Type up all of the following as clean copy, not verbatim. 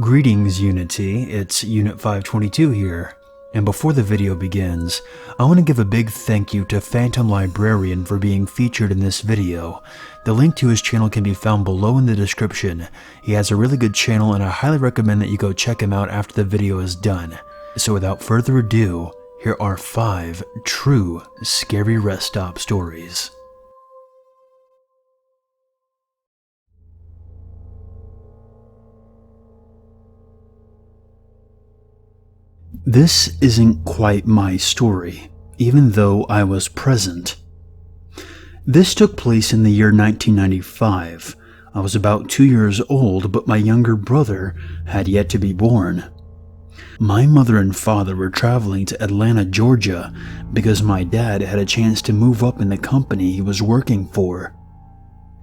Greetings, Unity. It's Unit 522 here. And before the video begins, I want to give a big thank you to Phantom Librarian for being featured in this video. The link to his channel can be found below in the description. He has a really good channel and I highly recommend that you go check him out after the video is done. So without further ado, here are 5 true scary rest stop stories. This isn't quite my story, even though I was present. This took place in the year 1995. I was about 2 years old, but my younger brother had yet to be born. My mother and father were traveling to Atlanta, Georgia, because my dad had a chance to move up in the company he was working for.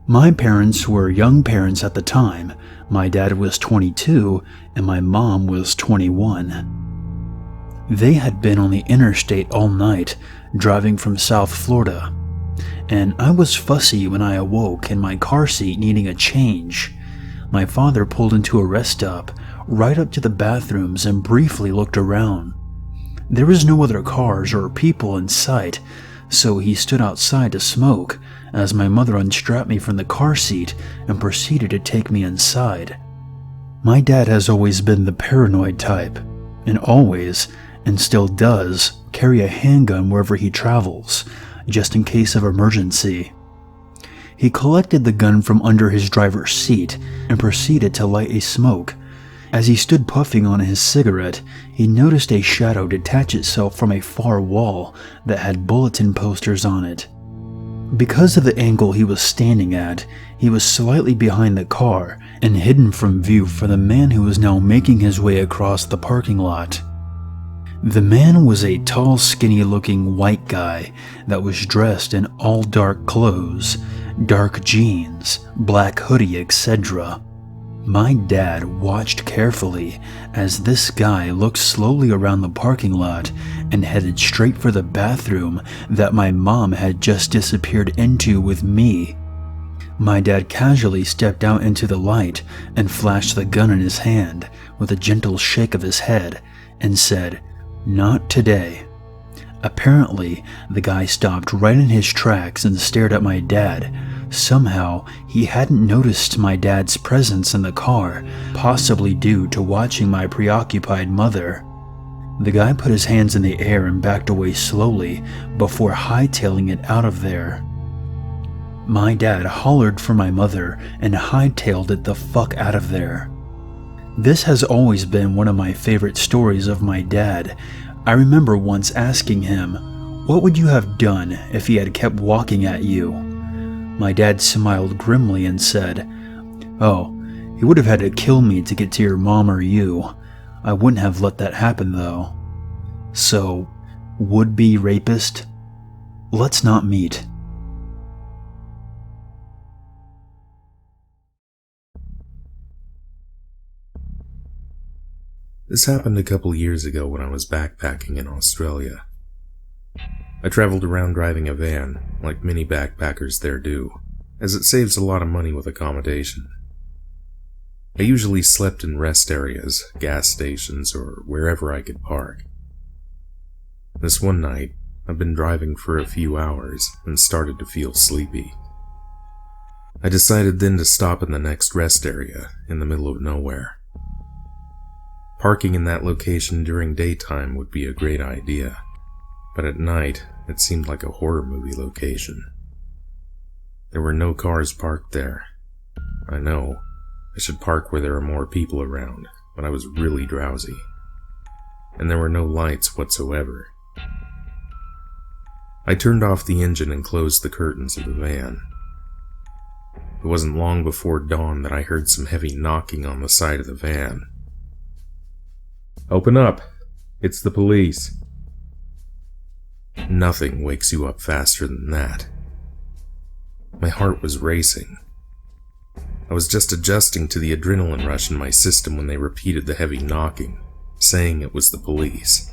My parents were young parents at the time. My dad was 22 and my mom was 21. They had been on the interstate all night, driving from South Florida, and I was fussy when I awoke in my car seat needing a change. My father pulled into a rest stop, right up to the bathrooms and briefly looked around. There was no other cars or people in sight, so he stood outside to smoke as my mother unstrapped me from the car seat and proceeded to take me inside. My dad has always been the paranoid type, and always, and still does, carry a handgun wherever he travels, just in case of emergency. He collected the gun from under his driver's seat and proceeded to light a smoke. As he stood puffing on his cigarette, he noticed a shadow detach itself from a far wall that had bulletin posters on it. Because of the angle he was standing at, he was slightly behind the car and hidden from view for the man who was now making his way across the parking lot. The man was a tall, skinny-looking white guy that was dressed in all dark clothes, dark jeans, black hoodie, etc. My dad watched carefully as this guy looked slowly around the parking lot and headed straight for the bathroom that my mom had just disappeared into with me. My dad casually stepped out into the light and flashed the gun in his hand with a gentle shake of his head and said, "Not today." Apparently, the guy stopped right in his tracks and stared at my dad. Somehow, he hadn't noticed my dad's presence in the car, possibly due to watching my preoccupied mother. The guy put his hands in the air and backed away slowly before hightailing it out of there. My dad hollered for my mother and hightailed it the fuck out of there. This has always been one of my favorite stories of my dad. I remember once asking him, "What would you have done if he had kept walking at you?" My dad smiled grimly and said, "Oh, he would have had to kill me to get to your mom or you. I wouldn't have let that happen though. So, would-be rapist, let's not meet." This happened a couple years ago when I was backpacking in Australia. I traveled around driving a van, like many backpackers there do, as it saves a lot of money with accommodation. I usually slept in rest areas, gas stations, or wherever I could park. This one night, I'd been driving for a few hours and started to feel sleepy. I decided then to stop in the next rest area, in the middle of nowhere. Parking in that location during daytime would be a great idea, but at night, it seemed like a horror movie location. There were no cars parked there. I know, I should park where there are more people around, but I was really drowsy. And there were no lights whatsoever. I turned off the engine and closed the curtains of the van. It wasn't long before dawn that I heard some heavy knocking on the side of the van. "Open up! It's the police." Nothing wakes you up faster than that. My heart was racing. I was just adjusting to the adrenaline rush in my system when they repeated the heavy knocking, saying it was the police.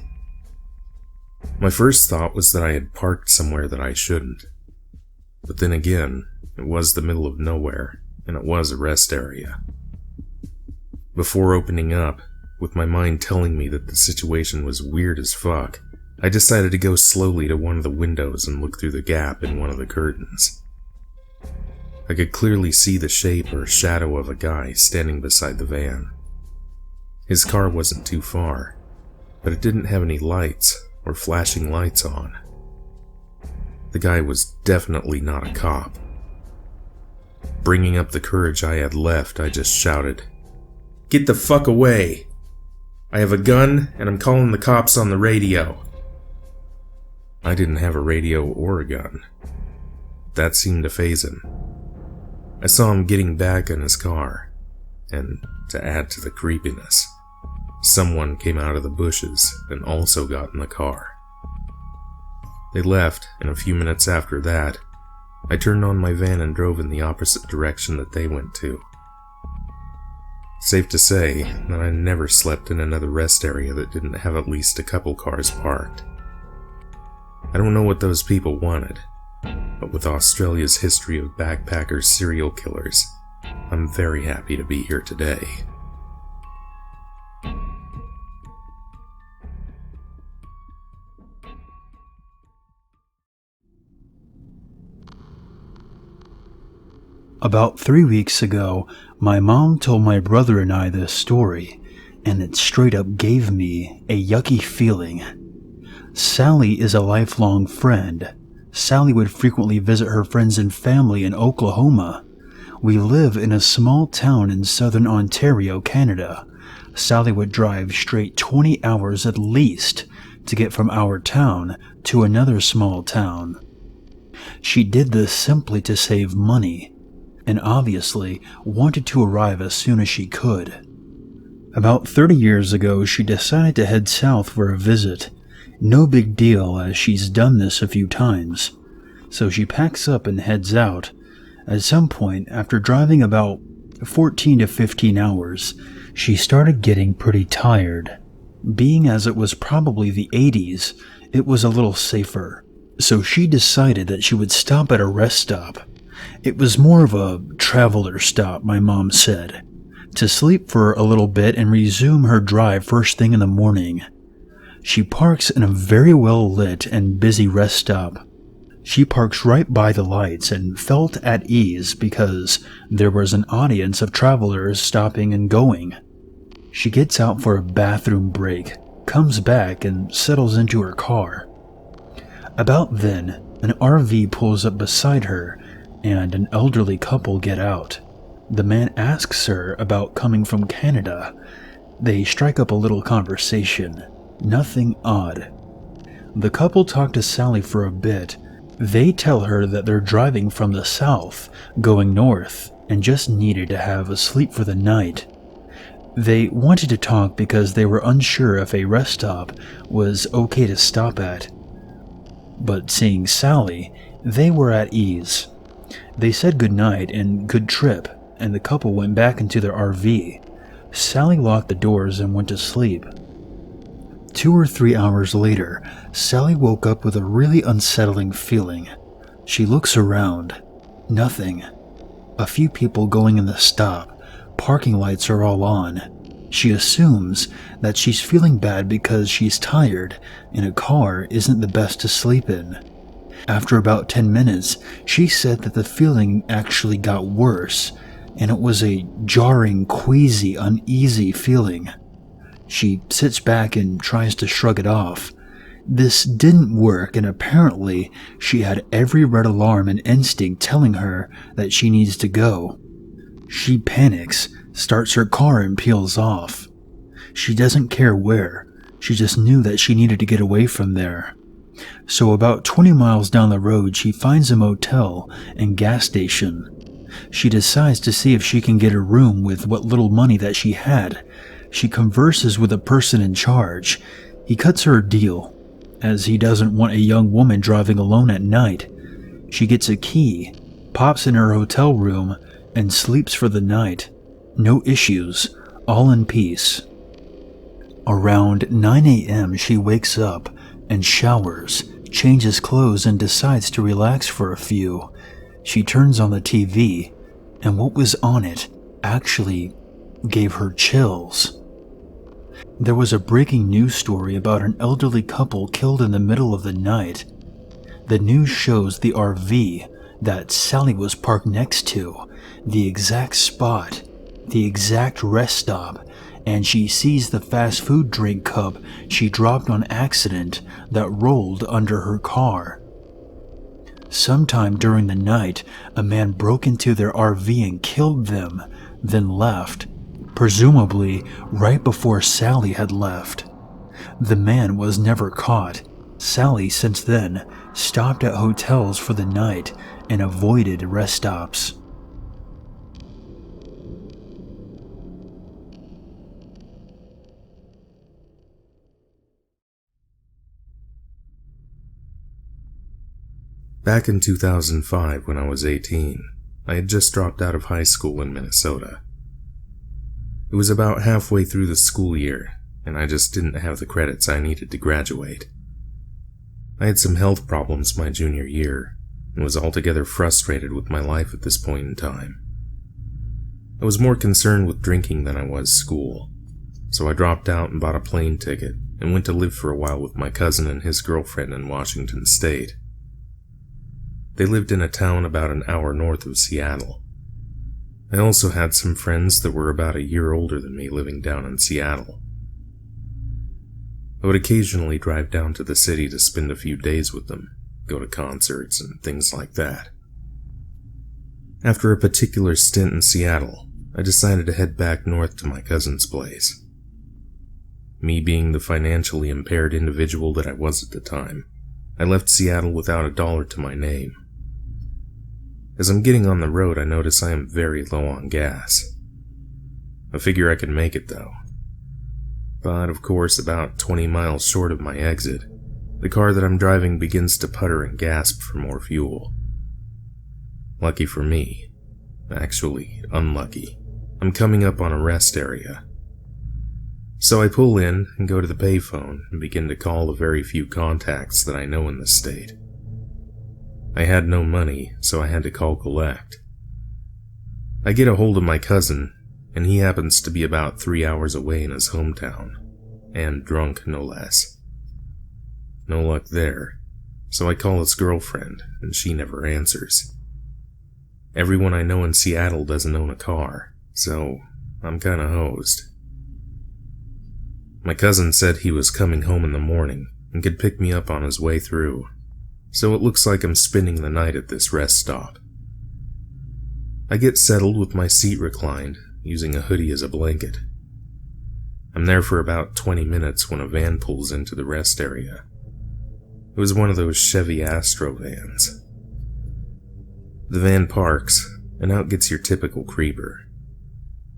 My first thought was that I had parked somewhere that I shouldn't. But then again, it was the middle of nowhere, and it was a rest area. Before opening up, with my mind telling me that the situation was weird as fuck, I decided to go slowly to one of the windows and look through the gap in one of the curtains. I could clearly see the shape or shadow of a guy standing beside the van. His car wasn't too far, but it didn't have any lights or flashing lights on. The guy was definitely not a cop. Bringing up the courage I had left, I just shouted, "Get the fuck away! I have a gun and I'm calling the cops on the radio." I didn't have a radio or a gun. That seemed to faze him. I saw him getting back in his car, and to add to the creepiness, someone came out of the bushes and also got in the car. They left, and a few minutes after that, I turned on my van and drove in the opposite direction that they went to. Safe to say that I never slept in another rest area that didn't have at least a couple cars parked. I don't know what those people wanted, but with Australia's history of backpackers serial killers, I'm very happy to be here today. About 3 weeks ago, my mom told my brother and I this story, and it straight up gave me a yucky feeling. Sally is a lifelong friend. Sally would frequently visit her friends and family in Oklahoma. We live in a small town in southern Ontario, Canada. Sally would drive straight 20 hours at least to get from our town to another small town. She did this simply to save money, and obviously wanted to arrive as soon as she could. About 30 years ago, she decided to head south for a visit. No big deal, as she's done this a few times. So she packs up and heads out. At some point, after driving about 14 to 15 hours, she started getting pretty tired. Being as it was probably the 80s, it was a little safer. So she decided that she would stop at a rest stop. It was more of a traveler stop, my mom said, to sleep for a little bit and resume her drive first thing in the morning. She parks in a very well lit and busy rest stop. She parks right by the lights and felt at ease because there was an audience of travelers stopping and going. She gets out for a bathroom break, comes back and settles into her car. About then, an RV pulls up beside her and an elderly couple get out. The man asks her about coming from Canada. They strike up a little conversation. Nothing odd. The couple talk to Sally for a bit. They tell her that they're driving from the south, going north, and just needed to have a sleep for the night. They wanted to talk because they were unsure if a rest stop was okay to stop at. But seeing Sally, they were at ease. They said goodnight and good trip, and the couple went back into their RV. Sally locked the doors and went to sleep. 2 or 3 hours later, Sally woke up with a really unsettling feeling. She looks around. Nothing. A few people going in the stop. Parking lights are all on. She assumes that she's feeling bad because she's tired and a car isn't the best to sleep in. After about 10 minutes, she said that the feeling actually got worse, and it was a jarring, queasy, uneasy feeling. She sits back and tries to shrug it off. This didn't work, and apparently she had every red alarm and instinct telling her that she needs to go. She panics, starts her car and peels off. She doesn't care where. She just knew that she needed to get away from there. So about 20 miles down the road, she finds a motel and gas station. She decides to see if she can get a room with what little money that she had. She converses with the person in charge. He cuts her a deal, as he doesn't want a young woman driving alone at night. She gets a key, pops in her hotel room, and sleeps for the night. No issues, all in peace. Around 9 a.m. she wakes up and showers, changes clothes, and decides to relax for a few. She turns on the TV, and what was on it actually gave her chills. There was a breaking news story about an elderly couple killed in the middle of the night. The news shows the RV that Sally was parked next to, the exact spot, the exact rest stop, and she sees the fast food drink cup she dropped on accident that rolled under her car. Sometime during the night, a man broke into their RV and killed them, then left, presumably right before Sally had left. The man was never caught. Sally, since then, stopped at hotels for the night and avoided rest stops. Back in 2005, when I was 18, I had just dropped out of high school in Minnesota. It was about halfway through the school year, and I just didn't have the credits I needed to graduate. I had some health problems my junior year, and was altogether frustrated with my life at this point in time. I was more concerned with drinking than I was school, so I dropped out and bought a plane ticket and went to live for a while with my cousin and his girlfriend in Washington State. They lived in a town about an hour north of Seattle. I also had some friends that were about a year older than me living down in Seattle. I would occasionally drive down to the city to spend a few days with them, go to concerts and things like that. After a particular stint in Seattle, I decided to head back north to my cousin's place. Me being the financially impaired individual that I was at the time, I left Seattle without a dollar to my name. As I'm getting on the road, I notice I am very low on gas. I figure I can make it though. But of course, about 20 miles short of my exit, the car that I'm driving begins to putter and gasp for more fuel. Lucky for me, actually unlucky, I'm coming up on a rest area. So I pull in and go to the payphone and begin to call the very few contacts that I know in the state. I had no money, so I had to call collect. I get a hold of my cousin, and he happens to be about 3 hours away in his hometown, and drunk no less. No luck there, so I call his girlfriend, and she never answers. Everyone I know in Seattle doesn't own a car, so I'm kinda hosed. My cousin said he was coming home in the morning and could pick me up on his way through, so it looks like I'm spending the night at this rest stop. I get settled with my seat reclined, using a hoodie as a blanket. I'm there for about 20 minutes when a van pulls into the rest area. It was one of those Chevy Astro vans. The van parks, and out gets your typical creeper.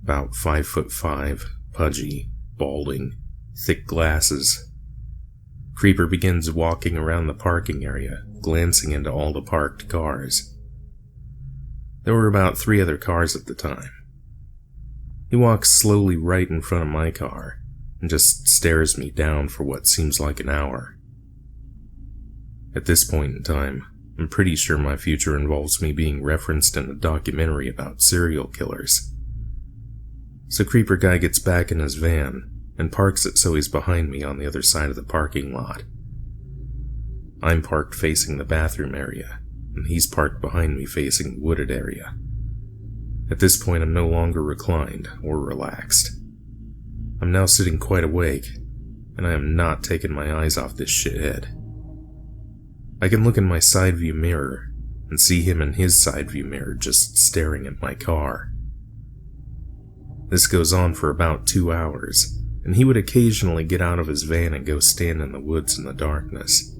About 5'5", pudgy, balding, thick glasses. Creeper begins walking around the parking area, glancing into all the parked cars. There were about 3 other cars at the time. He walks slowly right in front of my car, and just stares me down for what seems like an hour. At this point in time, I'm pretty sure my future involves me being referenced in a documentary about serial killers. So Creeper Guy gets back in his van, and parks it so he's behind me on the other side of the parking lot. I'm parked facing the bathroom area, and he's parked behind me facing the wooded area. At this point, I'm no longer reclined or relaxed. I'm now sitting quite awake, and I am not taking my eyes off this shithead. I can look in my side view mirror and see him in his side view mirror just staring at my car. This goes on for about 2 hours, and he would occasionally get out of his van and go stand in the woods in the darkness.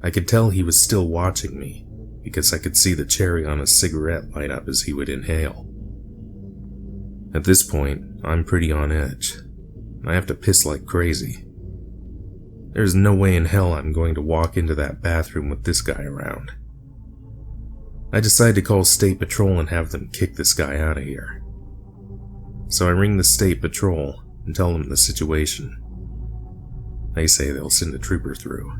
I could tell he was still watching me, because I could see the cherry on his cigarette light up as he would inhale. At this point, I'm pretty on edge. I have to piss like crazy. There's no way in hell I'm going to walk into that bathroom with this guy around. I decide to call State Patrol and have them kick this guy out of here. So I ring the State Patrol and tell them the situation. They say they'll send a trooper through.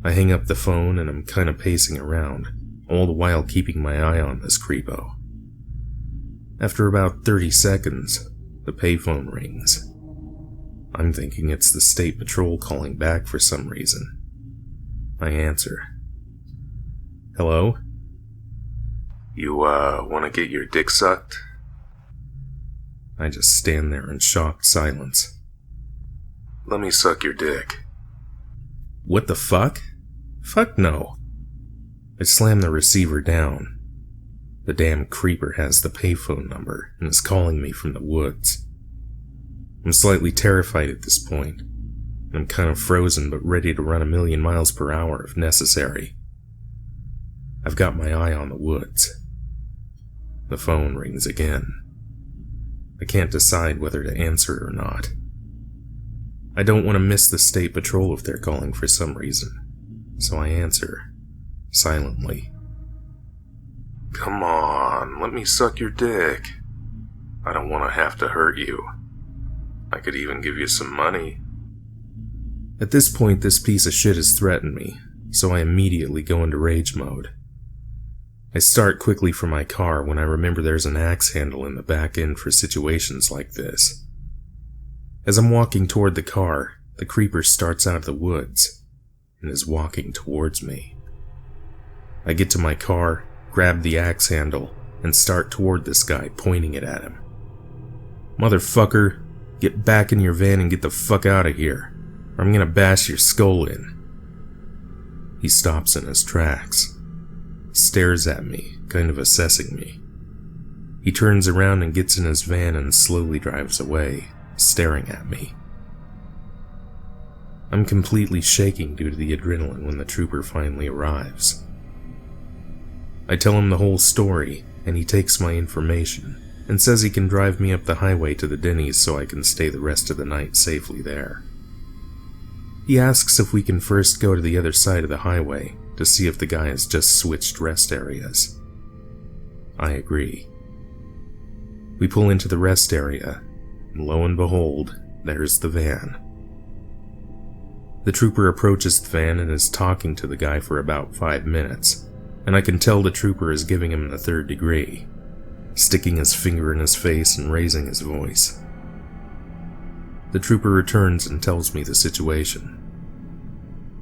I hang up the phone and I'm kinda pacing around, all the while keeping my eye on this creepo. After about 30 seconds, the payphone rings. I'm thinking it's the state patrol calling back for some reason. I answer. Hello? You, want to get your dick sucked? I just stand there in shocked silence. Let me suck your dick. What the fuck? Fuck no. I slam the receiver down. The damn creeper has the payphone number and is calling me from the woods. I'm slightly terrified at this point. I'm kind of frozen but ready to run 1,000,000 miles per hour if necessary. I've got my eye on the woods. The phone rings again. I can't decide whether to answer it or not. I don't want to miss the state patrol if they're calling for some reason, so I answer, silently. Come on, let me suck your dick. I don't want to have to hurt you. I could even give you some money. At this point, this piece of shit has threatened me, so I immediately go into rage mode. I start quickly for my car when I remember there's an axe handle in the back end for situations like this. As I'm walking toward the car, the creeper starts out of the woods and is walking towards me. I get to my car, grab the axe handle, and start toward this guy, pointing it at him. Motherfucker, get back in your van and get the fuck out of here, or I'm gonna bash your skull in. He stops in his tracks, stares at me, kind of assessing me. He turns around and gets in his van and slowly drives away, staring at me. I'm completely shaking due to the adrenaline when the trooper finally arrives. I tell him the whole story, and he takes my information and says he can drive me up the highway to the Denny's so I can stay the rest of the night safely there. He asks if we can first go to the other side of the highway to see if the guy has just switched rest areas. I agree. We pull into the rest area, and lo and behold, there's the van. The trooper approaches the van and is talking to the guy for about 5 minutes, and I can tell the trooper is giving him the third degree, sticking his finger in his face and raising his voice. The trooper returns and tells me the situation.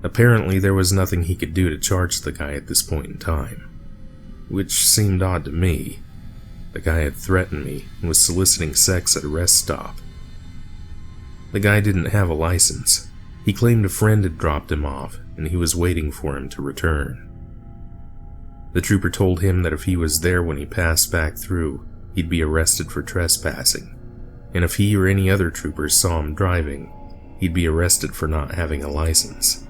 Apparently, there was nothing he could do to charge the guy at this point in time, which seemed odd to me. The guy had threatened me and was soliciting sex at a rest stop. The guy didn't have a license. He claimed a friend had dropped him off, and he was waiting for him to return. The trooper told him that if he was there when he passed back through, he'd be arrested for trespassing, and if he or any other troopers saw him driving, he'd be arrested for not having a license.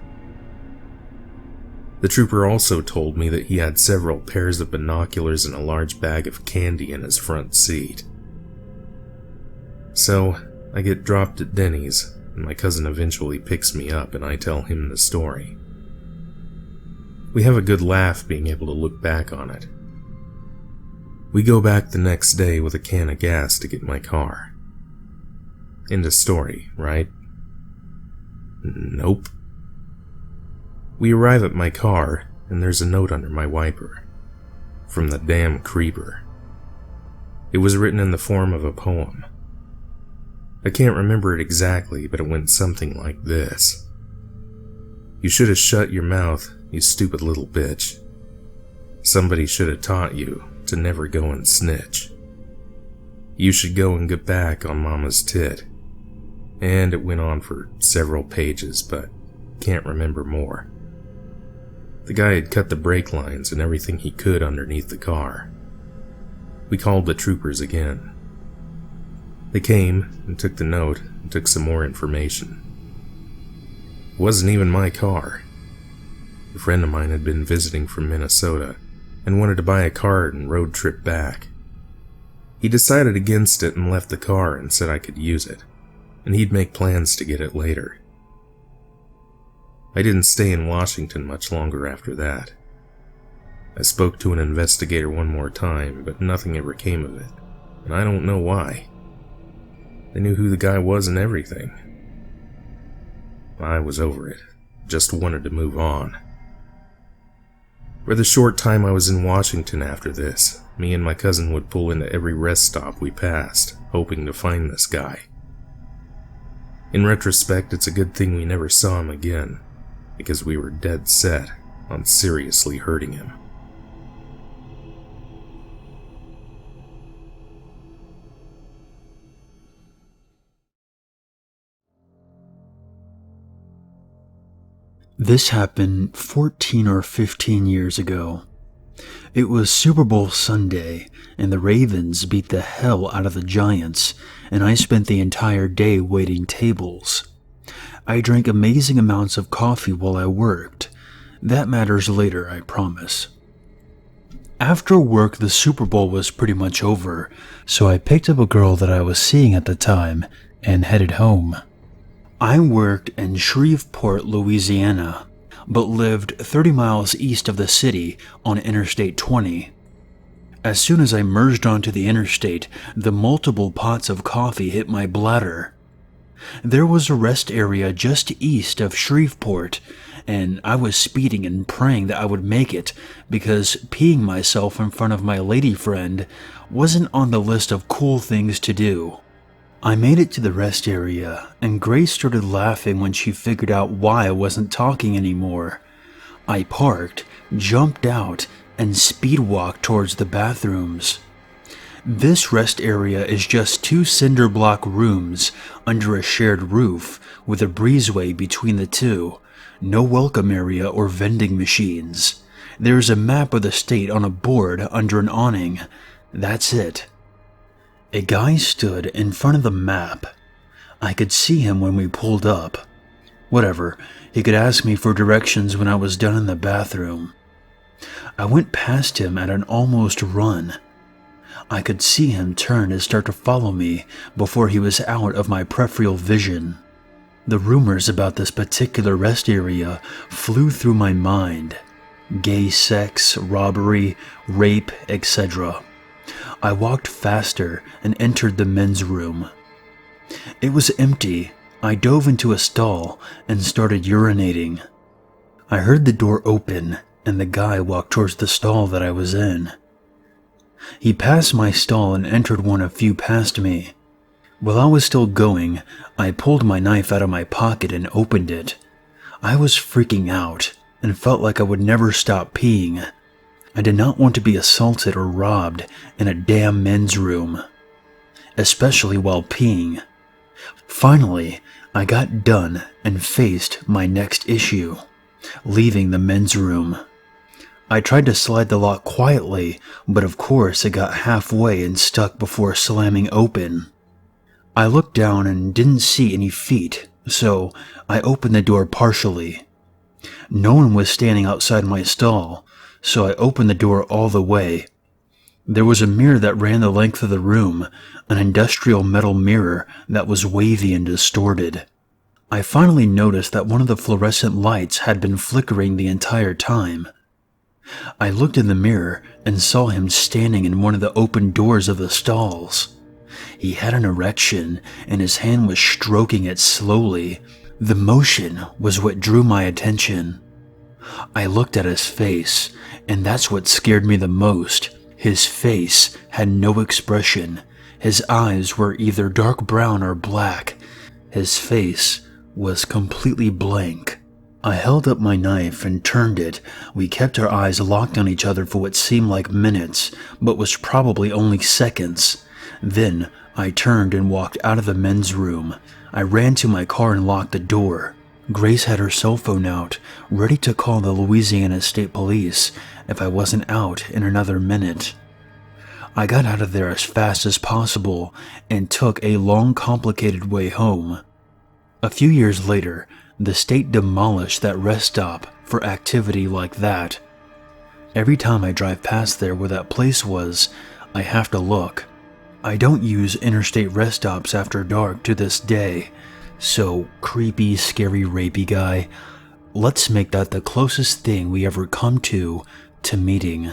The trooper also told me that he had several pairs of binoculars and a large bag of candy in his front seat. So, I get dropped at Denny's, and my cousin eventually picks me up and I tell him the story. We have a good laugh being able to look back on it. We go back the next day with a can of gas to get my car. End of story, right? Nope. We arrive at my car, and there's a note under my wiper. From the damn creeper. It was written in the form of a poem. I can't remember it exactly, but it went something like this. You should have shut your mouth, you stupid little bitch. Somebody should have taught you to never go and snitch. You should go and get back on mama's tit. And it went on for several pages, but can't remember more. The guy had cut the brake lines and everything he could underneath the car. We called the troopers again. They came and took the note and took some more information. It wasn't even my car. A friend of mine had been visiting from Minnesota and wanted to buy a car and road trip back. He decided against it and left the car and said I could use it, and he'd make plans to get it later. I didn't stay in Washington much longer after that. I spoke to an investigator one more time, but nothing ever came of it, and I don't know why. They knew who the guy was and everything. I was over it, just wanted to move on. For the short time I was in Washington after this, me and my cousin would pull into every rest stop we passed, hoping to find this guy. In retrospect, it's a good thing we never saw him again, because we were dead set on seriously hurting him. This happened 14 or 15 years ago. It was Super Bowl Sunday, and the Ravens beat the hell out of the Giants, and I spent the entire day waiting tables. I drank amazing amounts of coffee while I worked. That matters later, I promise. After work, the Super Bowl was pretty much over, so I picked up a girl that I was seeing at the time and headed home. I worked in Shreveport, Louisiana, but lived 30 miles east of the city on Interstate 20. As soon as I merged onto the interstate, the multiple pots of coffee hit my bladder. There was a rest area just east of Shreveport, and I was speeding and praying that I would make it because peeing myself in front of my lady friend wasn't on the list of cool things to do. I made it to the rest area, and Grace started laughing when she figured out why I wasn't talking anymore. I parked, jumped out, and speed walked towards the bathrooms. This rest area is just 2 cinder block rooms under a shared roof with a breezeway between the two. No welcome area or vending machines. There's a map of the state on a board under an awning. That's it. A guy stood in front of the map. I could see him when we pulled up. Whatever, he could ask me for directions when I was done in the bathroom. I went past him at an almost run. I could see him turn and start to follow me before he was out of my peripheral vision. The rumors about this particular rest area flew through my mind. Gay sex, robbery, rape, etc. I walked faster and entered the men's room. It was empty. I dove into a stall and started urinating. I heard the door open and the guy walked towards the stall that I was in. He passed my stall and entered one a few past me. While I was still going, I pulled my knife out of my pocket and opened it. I was freaking out and felt like I would never stop peeing. I did not want to be assaulted or robbed in a damn men's room, especially while peeing. Finally, I got done and faced my next issue, leaving the men's room. I tried to slide the lock quietly, but of course it got halfway and stuck before slamming open. I looked down and didn't see any feet, so I opened the door partially. No one was standing outside my stall, so I opened the door all the way. There was a mirror that ran the length of the room, an industrial metal mirror that was wavy and distorted. I finally noticed that one of the fluorescent lights had been flickering the entire time. I looked in the mirror and saw him standing in one of the open doors of the stalls. He had an erection and his hand was stroking it slowly. The motion was what drew my attention. I looked at his face, and that's what scared me the most. His face had no expression. His eyes were either dark brown or black. His face was completely blank. I held up my knife and turned it. We kept our eyes locked on each other for what seemed like minutes, but was probably only seconds. Then I turned and walked out of the men's room. I ran to my car and locked the door. Grace had her cell phone out, ready to call the Louisiana State Police if I wasn't out in another minute. I got out of there as fast as possible and took a long, complicated way home. A few years later, the state demolished that rest stop for activity like that. Every time I drive past there where that place was, I have to look. I don't use interstate rest stops after dark to this day, so creepy, scary, rapey guy, let's make that the closest thing we ever come to meeting.